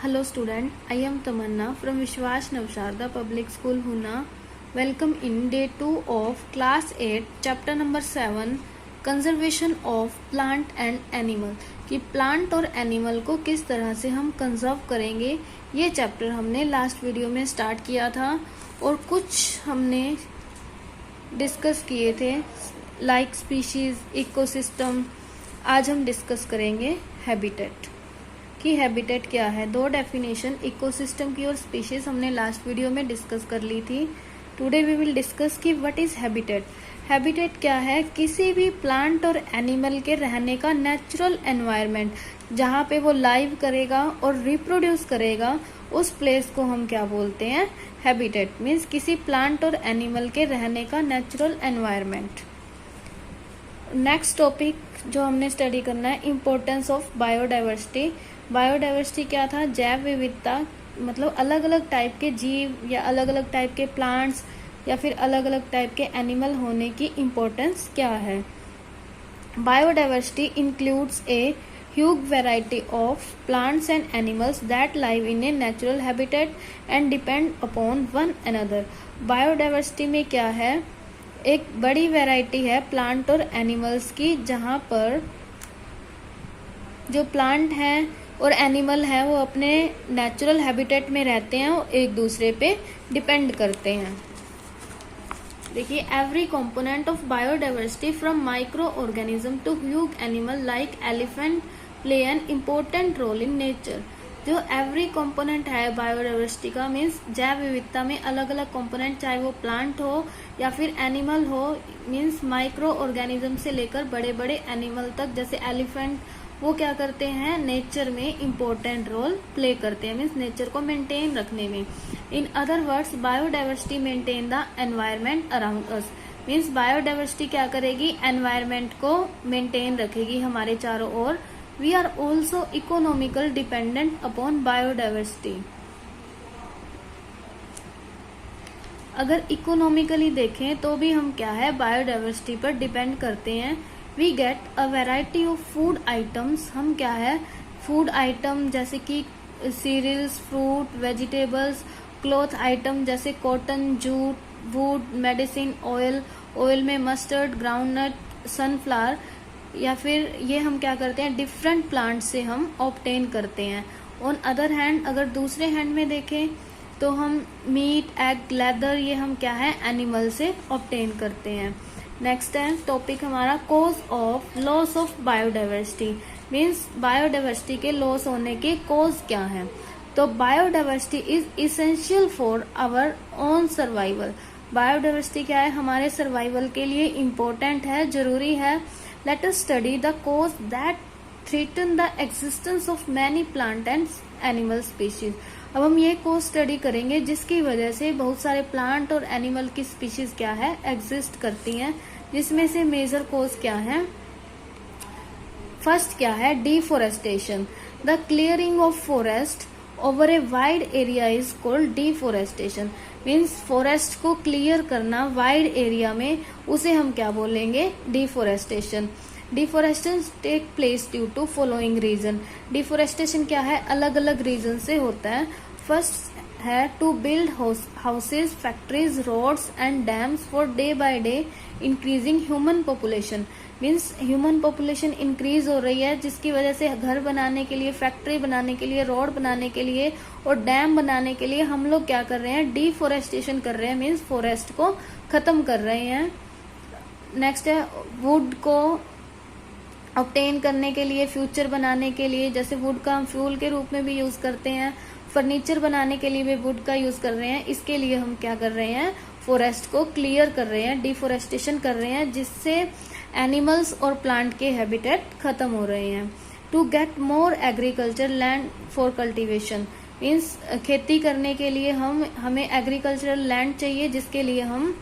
Hello student, I am Tamanna from Vishwas Navsharda Public School Huna. Welcome in day 2 of class 8 chapter number 7 conservation of plant and animal कि plant और animal को किस तरह से हम conserve करेंगे। ये चैप्टर हमने लास्ट वीडियो में स्टार्ट किया था और कुछ हमने डिस्कस किए थे लाइक स्पीशीज, इकोसिस्टम। आज हम डिस्कस करेंगे हैबिटेट कि हैबिटेट क्या है। दो डेफिनेशन इकोसिस्टम की और स्पीशीज हमने लास्ट वीडियो में डिस्कस कर ली थी। टुडे वी विल डिस्कस कि व्हाट इज हैबिटेट। हैबिटेट क्या है? किसी भी प्लांट और एनिमल के रहने का नेचुरल एनवायरनमेंट, जहाँ पे वो लाइव करेगा और रिप्रोड्यूस करेगा, उस प्लेस को हम क्या बोलते हैं? हैबिटेट। मीन्स किसी प्लांट और एनिमल के रहने का नेचुरल एनवायरनमेंट। नेक्स्ट टॉपिक जो हमने स्टडी करना है, इम्पोर्टेंस ऑफ बायोडाइवर्सिटी। बायोडाइवर्सिटी क्या था? जैव विविधता, मतलब अलग अलग टाइप के जीव या अलग अलग टाइप के प्लांट्स या फिर अलग अलग टाइप के एनिमल होने की इम्पोर्टेंस क्या है। Biodiversity includes a huge variety of plants and animals that live in a natural habitat and depend upon one another. Biodiversity में क्या है? एक बड़ी वैरायटी है प्लांट और एनिमल्स की, जहाँ पर जो प्लांट हैं और एनिमल हैं वो अपने नेचुरल हैबिटेट में रहते हैं और एक दूसरे पे डिपेंड करते हैं। देखिए, every component of biodiversity from microorganism to huge animal like elephant play an important role in nature. जो एवरी कंपोनेंट है बायोडाइवर्सिटी का, मीन्स जैव विविधता में अलग अलग कंपोनेंट, चाहे वो प्लांट हो या फिर एनिमल हो, मीन्स माइक्रो ऑर्गेनिज्म से लेकर बड़े बड़े एनिमल तक, जैसे एलिफेंट, वो क्या करते हैं? नेचर में इम्पोर्टेंट रोल प्ले करते हैं, मीन्स नेचर को मेंटेन रखने में। In other words, biodiversity maintain the environment around us. Means biodiversity क्या करेगी? एनवायरनमेंट को मेंटेन रखेगी हमारे चारों ओर। We are also economical dependent upon biodiversity. अगर इकोनॉमिकली देखें तो भी हम क्या है? बायोडाइवर्सिटी पर डिपेंड करते हैं। We get a variety of food items. हम क्या है? फूड आइटम जैसे कि cereals, fruit, vegetables, cloth item जैसे cotton, jute, wood, medicine, oil, oil में मस्टर्ड, ग्राउंडनट, सनफ्लावर, या फिर ये हम क्या करते हैं? डिफरेंट प्लांट से हम ऑब्टेन करते हैं। ऑन अदर हैंड, अगर दूसरे हैंड में देखें तो हम मीट, एग, लेदर, ये हम क्या है? एनिमल से ऑब्टेन करते हैं। नेक्स्ट है टॉपिक हमारा cause of loss of biodiversity. Means biodiversity के लॉस होने के कॉज क्या है। तो biodiversity is essential for our own survival. Biodiversity क्या है? हमारे सर्वाइवल के लिए इम्पोर्टेंट है, जरूरी है। Let us study the cause that threaten the existence of many plant and animal species. अब हम ये कॉज स्टडी करेंगे जिसकी वजह से बहुत सारे प्लांट और एनिमल की स्पीशीज क्या है? एग्जिस्ट करती हैं। जिसमें से मेजर कॉज क्या है? फर्स्ट क्या है? Deforestation. The clearing of forest over a wide area is called deforestation. Means forest को क्लियर करना वाइड एरिया में, उसे हम क्या बोलेंगे? Deforestation. Deforestation take place due to following reason. Deforestation क्या है? अलग अलग रीजन से होता है। फर्स्ट है to build houses, factories, roads and dams for day by day increasing human population. Means human population increase हो रही है, जिसकी वजह से घर बनाने के लिए, फैक्ट्री बनाने के लिए, रोड बनाने के लिए और डैम बनाने के लिए हम लोग क्या कर रहे हैं? डिफोरेस्टेशन कर रहे हैं, मीन्स फॉरेस्ट को खत्म कर रहे हैं। नेक्स्ट है वुड को ऑब्टेन करने के लिए, फ्यूचर बनाने के लिए, जैसे वुड का हम फ्यूल के रूप में भी यूज करते हैं, फर्नीचर बनाने के लिए भी वुड का यूज कर रहे हैं। इसके लिए हम क्या कर रहे हैं? फॉरेस्ट को क्लियर कर रहे हैं, डिफोरेस्टेशन कर रहे हैं, जिससे एनिमल्स और प्लांट के हैबिटेट खत्म हो रहे हैं। To get more agriculture land for cultivation. Means खेती करने के लिए हमें एग्रीकल्चरल लैंड चाहिए, जिसके लिए हम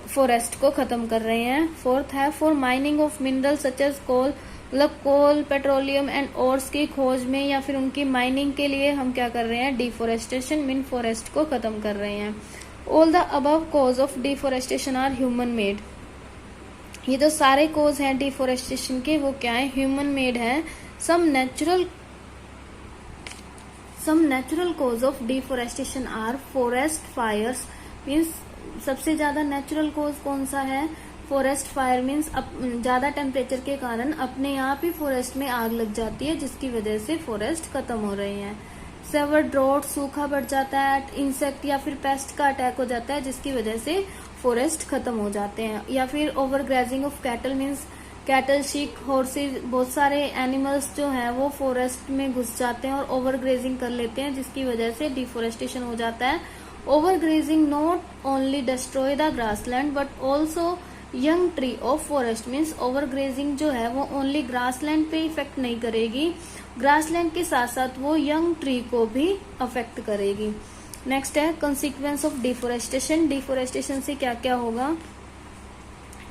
फॉरेस्ट को खत्म कर रहे हैं। फोर्थ है for mining of mineral such as coal. मतलब कोल, पेट्रोलियम एंड ओर्स की खोज में या फिर उनकी माइनिंग के लिए हम क्या कर रहे हैं? डिफोरेस्टेशन, मीन फॉरेस्ट को खत्म कर रहे हैं। All the above cause of deforestation are human made. ये जो सारे कॉज हैं डिफोरेस्टेशन के, वो क्या है? ह्यूमन मेड है। Some natural some natural cause of deforestation are forest fires, means सबसे ज्यादा नेचुरल कॉज कौन सा है? फॉरेस्ट फायर, मीन्स ज्यादा टेम्परेचर के कारण अपने आप ही फॉरेस्ट में आग लग जाती है, जिसकी वजह से फॉरेस्ट खत्म हो रहे हैं। सेवर ड्रॉट, सूखा बढ़ जाता है। इंसेक्ट या फिर पेस्ट का अटैक हो जाता है, जिसकी वजह से फॉरेस्ट खत्म हो जाते हैं। या फिर over grazing of cattle, means cattle, sheep, horse's, बहुत सारे एनिमल्स जो हैं वो फॉरेस्ट में घुस जाते हैं और ओवर ग्रेजिंग कर लेते हैं, जिसकी वजह से डिफोरेस्टेशन हो जाता है। Over grazing not only destroy the grassland but also young tree of forest, means over grazing जो है वो ओनली ग्रासलैंड पे इफेक्ट नहीं करेगी, ग्रासलैंड के साथ साथ वो यंग ट्री को भी अफेक्ट करेगी। नेक्स्ट है कंसिक्वेंस ऑफ डिफोरेस्टेशन। डिफोरेस्टेशन से क्या क्या होगा?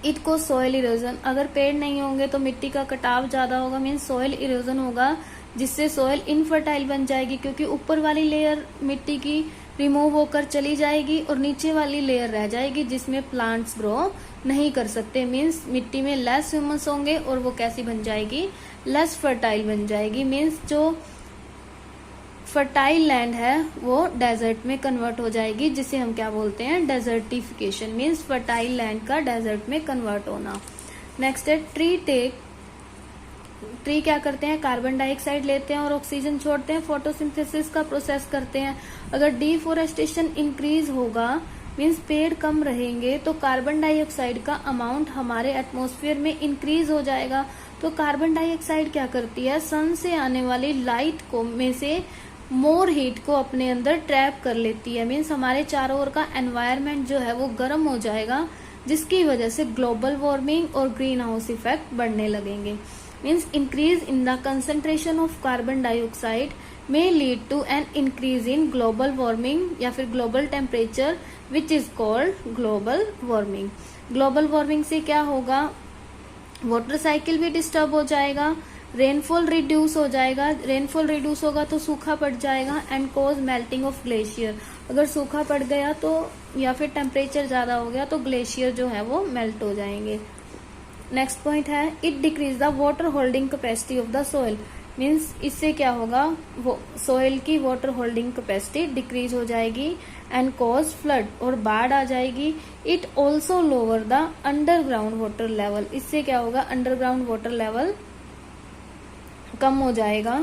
इट को सॉइल इरोजन, अगर पेड़ नहीं होंगे तो मिट्टी का कटाव ज्यादा होगा, मीन्स सॉइल इरोजन होगा, जिससे सॉइल इनफर्टाइल बन जाएगी, क्योंकि ऊपर वाली लेयर मिट्टी की रिमूव होकर चली जाएगी और नीचे वाली लेयर रह जाएगी जिसमें प्लांट्स ग्रो नहीं कर सकते, मीन्स मिट्टी में लेस ह्यूमस होंगे और वो कैसी बन जाएगी? लेस फर्टाइल बन जाएगी, मीन्स जो फर्टाइल लैंड है वो डेजर्ट में कन्वर्ट हो जाएगी, जिसे हम क्या बोलते हैं? डेजर्टिफिकेशन, मीन्स फर्टाइल लैंड का डेजर्ट में कन्वर्ट होना। नेक्स्ट है ट्री क्या करते हैं? कार्बन डाइऑक्साइड लेते हैं और ऑक्सीजन छोड़ते हैं, फोटोसिंथेसिस का प्रोसेस करते हैं। अगर डिफोरेस्टेशन इंक्रीज होगा, मीन्स पेड़ कम रहेंगे, तो कार्बन डाइऑक्साइड का अमाउंट हमारे एटमॉस्फेयर में इंक्रीज हो जाएगा। तो कार्बन डाइऑक्साइड क्या करती है? सन से आने वाली लाइट को में से मोर हीट को अपने अंदर ट्रैप कर लेती है, मीन्स हमारे चारों ओर का एनवायरनमेंट जो है वो गर्म हो जाएगा, जिसकी वजह से ग्लोबल वार्मिंग और ग्रीन हाउस इफेक्ट बढ़ने लगेंगे। Means increase in the concentration of carbon dioxide may lead to an increase in global warming या फिर global temperature which is called global warming। global warming से क्या होगा? वाटर साइकिल भी disturb हो जाएगा, रेनफॉल रिड्यूस हो जाएगा, रेनफॉल रिड्यूस होगा तो सूखा पड़ जाएगा, and cause melting of glacier, अगर सूखा पड़ गया तो या फिर टेम्परेचर ज्यादा हो गया तो ग्लेशियर जो है वो मेल्ट हो जाएंगे। नेक्स्ट पॉइंट है it decrease the water holding capacity of the soil, means इससे क्या होगा? वो सोइल की वाटर होल्डिंग कैपेसिटी डिक्रीज हो जाएगी एंड कॉज फ्लड, और बाढ़ आ जाएगी। It also lower the underground water level, इससे क्या होगा? अंडरग्राउंड वाटर लेवल कम हो जाएगा।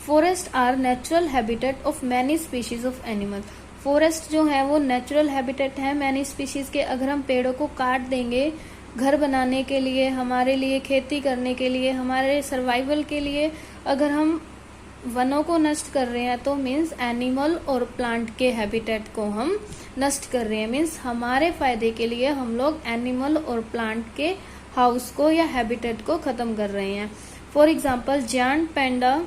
Forest are natural habitat of many species of animal, forest जो है वो नेचुरल हैबिटेट है मैनी स्पीशीज के। अगर हम पेड़ों को काट देंगे घर बनाने के लिए, हमारे लिए खेती करने के लिए, हमारे सर्वाइवल के लिए, अगर हम वनों को नष्ट कर रहे हैं तो मीन्स एनिमल और प्लांट के हैबिटेट को हम नष्ट कर रहे हैं, मीन्स हमारे फायदे के लिए हम लोग एनिमल और प्लांट के हाउस को या हैबिटेट को खत्म कर रहे हैं। For example giant panda,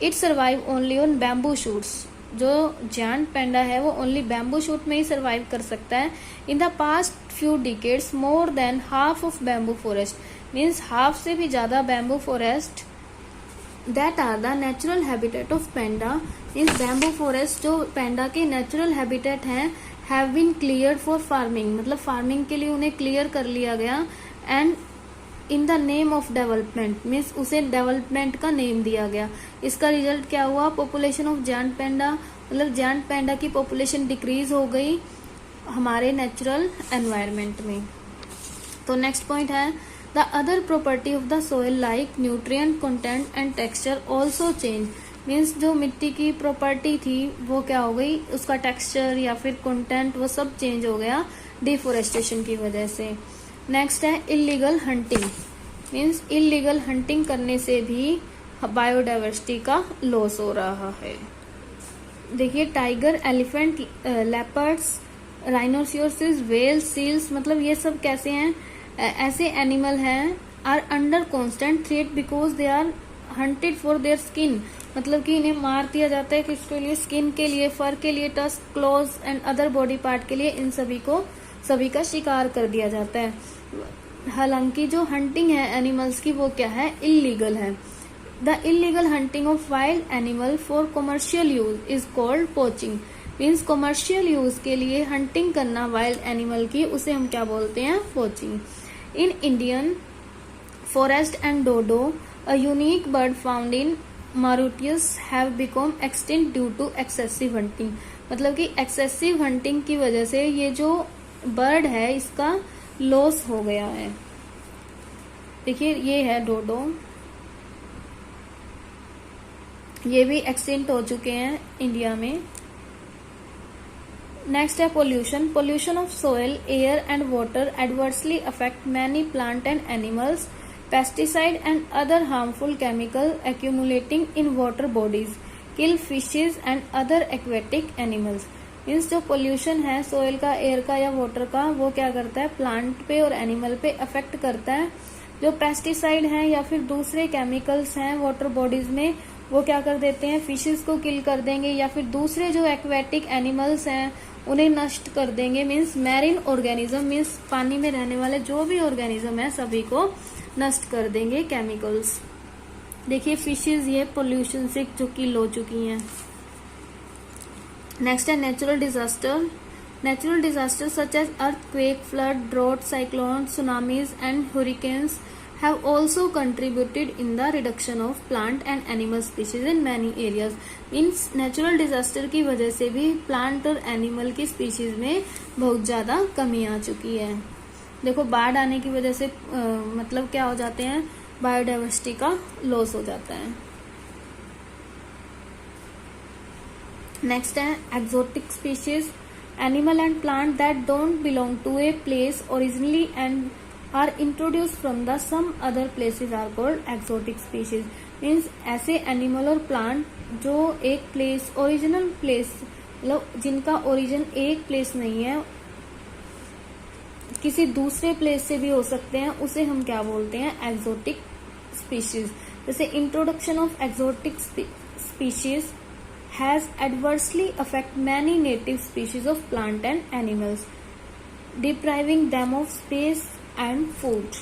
it survive only on bamboo shoots, जो जायंट पैंडा है वो ओनली बैम्बू शूट में ही सर्वाइव कर सकता है। In the past few decades more than half of bamboo forest, means half से भी ज्यादा bamboo forest that are the natural habitat of panda, means bamboo forest जो पैंडा के नेचुरल हैबिटेट हैं, have been cleared for farming, मतलब farming के लिए उन्हें क्लियर कर लिया गया। And in the name of development, means उसे डेवलपमेंट का नेम दिया गया। इसका रिजल्ट क्या हुआ? पॉपुलेशन ऑफ जायंट पैंडा, मतलब जायंट पैंडा की पॉपुलेशन डिक्रीज हो गई हमारे नेचुरल एनवायरनमेंट में। तो नेक्स्ट पॉइंट है the other property of the soil like nutrient content and texture also change, means जो मिट्टी की प्रॉपर्टी थी वो क्या हो गई? उसका टेक्सचर या फिर कंटेंट वो सब चेंज हो गया डिफोरेस्टेशन की वजह से। नेक्स्ट है illegal hunting, means illegal hunting करने से भी बायोडाइवर्सिटी का लॉस हो रहा है। देखिए tiger, elephant, leopards, rhinoceroses, whales, seals, मतलब ये सब कैसे हैं? ऐसे एनिमल हैं are under constant threat because they are hunted for their skin, मतलब कि इन्हें मार दिया जाता है किसके लिए? स्किन के लिए, फर के लिए, tusk, close and other body part के लिए, इन सभी का शिकार कर दिया जाता है। हालांकि जो हंटिंग है एनिमल्स की वो क्या है? इलीगल है। The illegal hunting of wild animal for commercial use is called poaching, means commercial use के लिए हंटिंग करना वाइल्ड एनिमल की, उसे हम क्या बोलते हैं? Poaching. In Indian forest and dodo, a unique bird found in Mauritius have become extinct due to excessive hunting. मतलब कि एक्सेसिव हंटिंग की वजह से ये जो बर्ड है इसका लॉस हो गया है। देखिए ये है डोडो, ये भी एक्सटिंक्ट हो चुके हैं इंडिया में। नेक्स्ट है pollution. Pollution of soil, air and water adversely affect many plant and animals. Pesticide and other harmful chemical accumulating in water bodies kill fishes and other aquatic animals. Means जो pollution है soil का, air का या water का, वो क्या करता है प्लांट पे और एनिमल पे अफेक्ट करता है। जो पेस्टिसाइड हैं या फिर दूसरे केमिकल्स हैं वाटर बॉडीज में, वो क्या कर देते हैं फिशेज को किल कर देंगे, या फिर दूसरे जो एक्वेटिक एनिमल्स हैं उन्हें नष्ट कर देंगे। मीन्स मैरिन ऑर्गेनिज्म, मीन्स पानी में रहने वाले जो भी ऑर्गेनिज्म है सभी को नष्ट कर देंगे केमिकल्स। देखिए फिशेज ये पोल्यूशन से जो किल हो चुकी हैं। नेक्स्ट है natural disaster. Natural disaster such as earthquake, flood, drought, cyclone, tsunamis and hurricanes have also contributed in the reduction of plant and animal species in many areas. Means natural disaster की वजह से भी plant और animal की species में बहुत ज्यादा कमी आ चुकी है। देखो बाढ़ आने की वजह से मतलब क्या हो जाते हैं, बायोडाइवर्सिटी का लॉस हो जाता है। नेक्स्ट है exotic species. Animal and plant that don't belong to a place originally and are introduced from the some other places are called exotic species. Means ऐसे एनिमल और प्लांट जो एक प्लेस, ओरिजिनल प्लेस, मतलब जिनका origin एक place नहीं है, किसी दूसरे प्लेस से भी हो सकते हैं, उसे हम क्या बोलते हैं एक्सोटिक स्पीशीज। जैसे introduction of exotic species has adversely affect many native species of plant and animals, depriving them of space and food.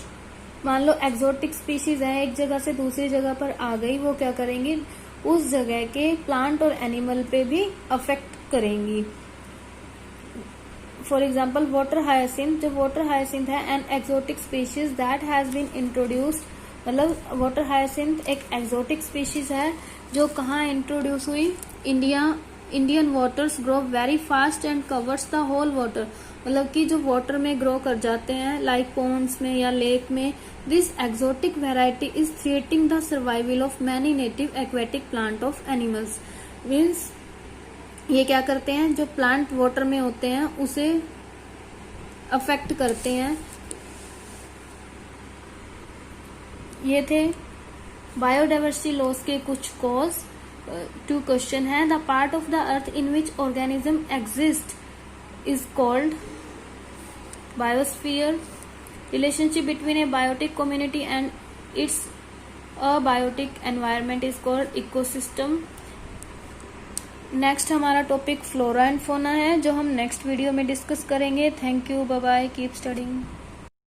मान लो एक्सोटिक स्पीशीज है, एक जगह से दूसरी जगह पर आ गई, वो क्या करेंगी उस जगह के प्लांट और एनिमल पे भी अफेक्ट करेंगी। For example water hyacinth. जो वाटर हायासिंथ है an exotic species that has been introduced. मतलब वाटर हायासिंथ एक एक्सोटिक स्पीशीज है जो कहाँ इंट्रोड्यूस हुई, Indian waters grow very fast and covers the whole water. मतलब कि जो वाटर में ग्रो कर जाते हैं लाइक पॉन्ड्स में या लेक में। This exotic variety is threatening the survival of many native aquatic plant of animals. Means ये क्या करते हैं, जो प्लांट वाटर में होते हैं उसे अफेक्ट करते हैं। ये थे बायोडाइवर्सिटी लॉस के कुछ कॉज। 2 क्वेश्चन है। The part of the earth in which organism exist is called biosphere. Relationship between a biotic community and its abiotic environment is called ecosystem. Next हमारा टॉपिक फ्लोरा एंड फोना है जो हम next video में discuss करेंगे। Thank you, bye bye, keep studying.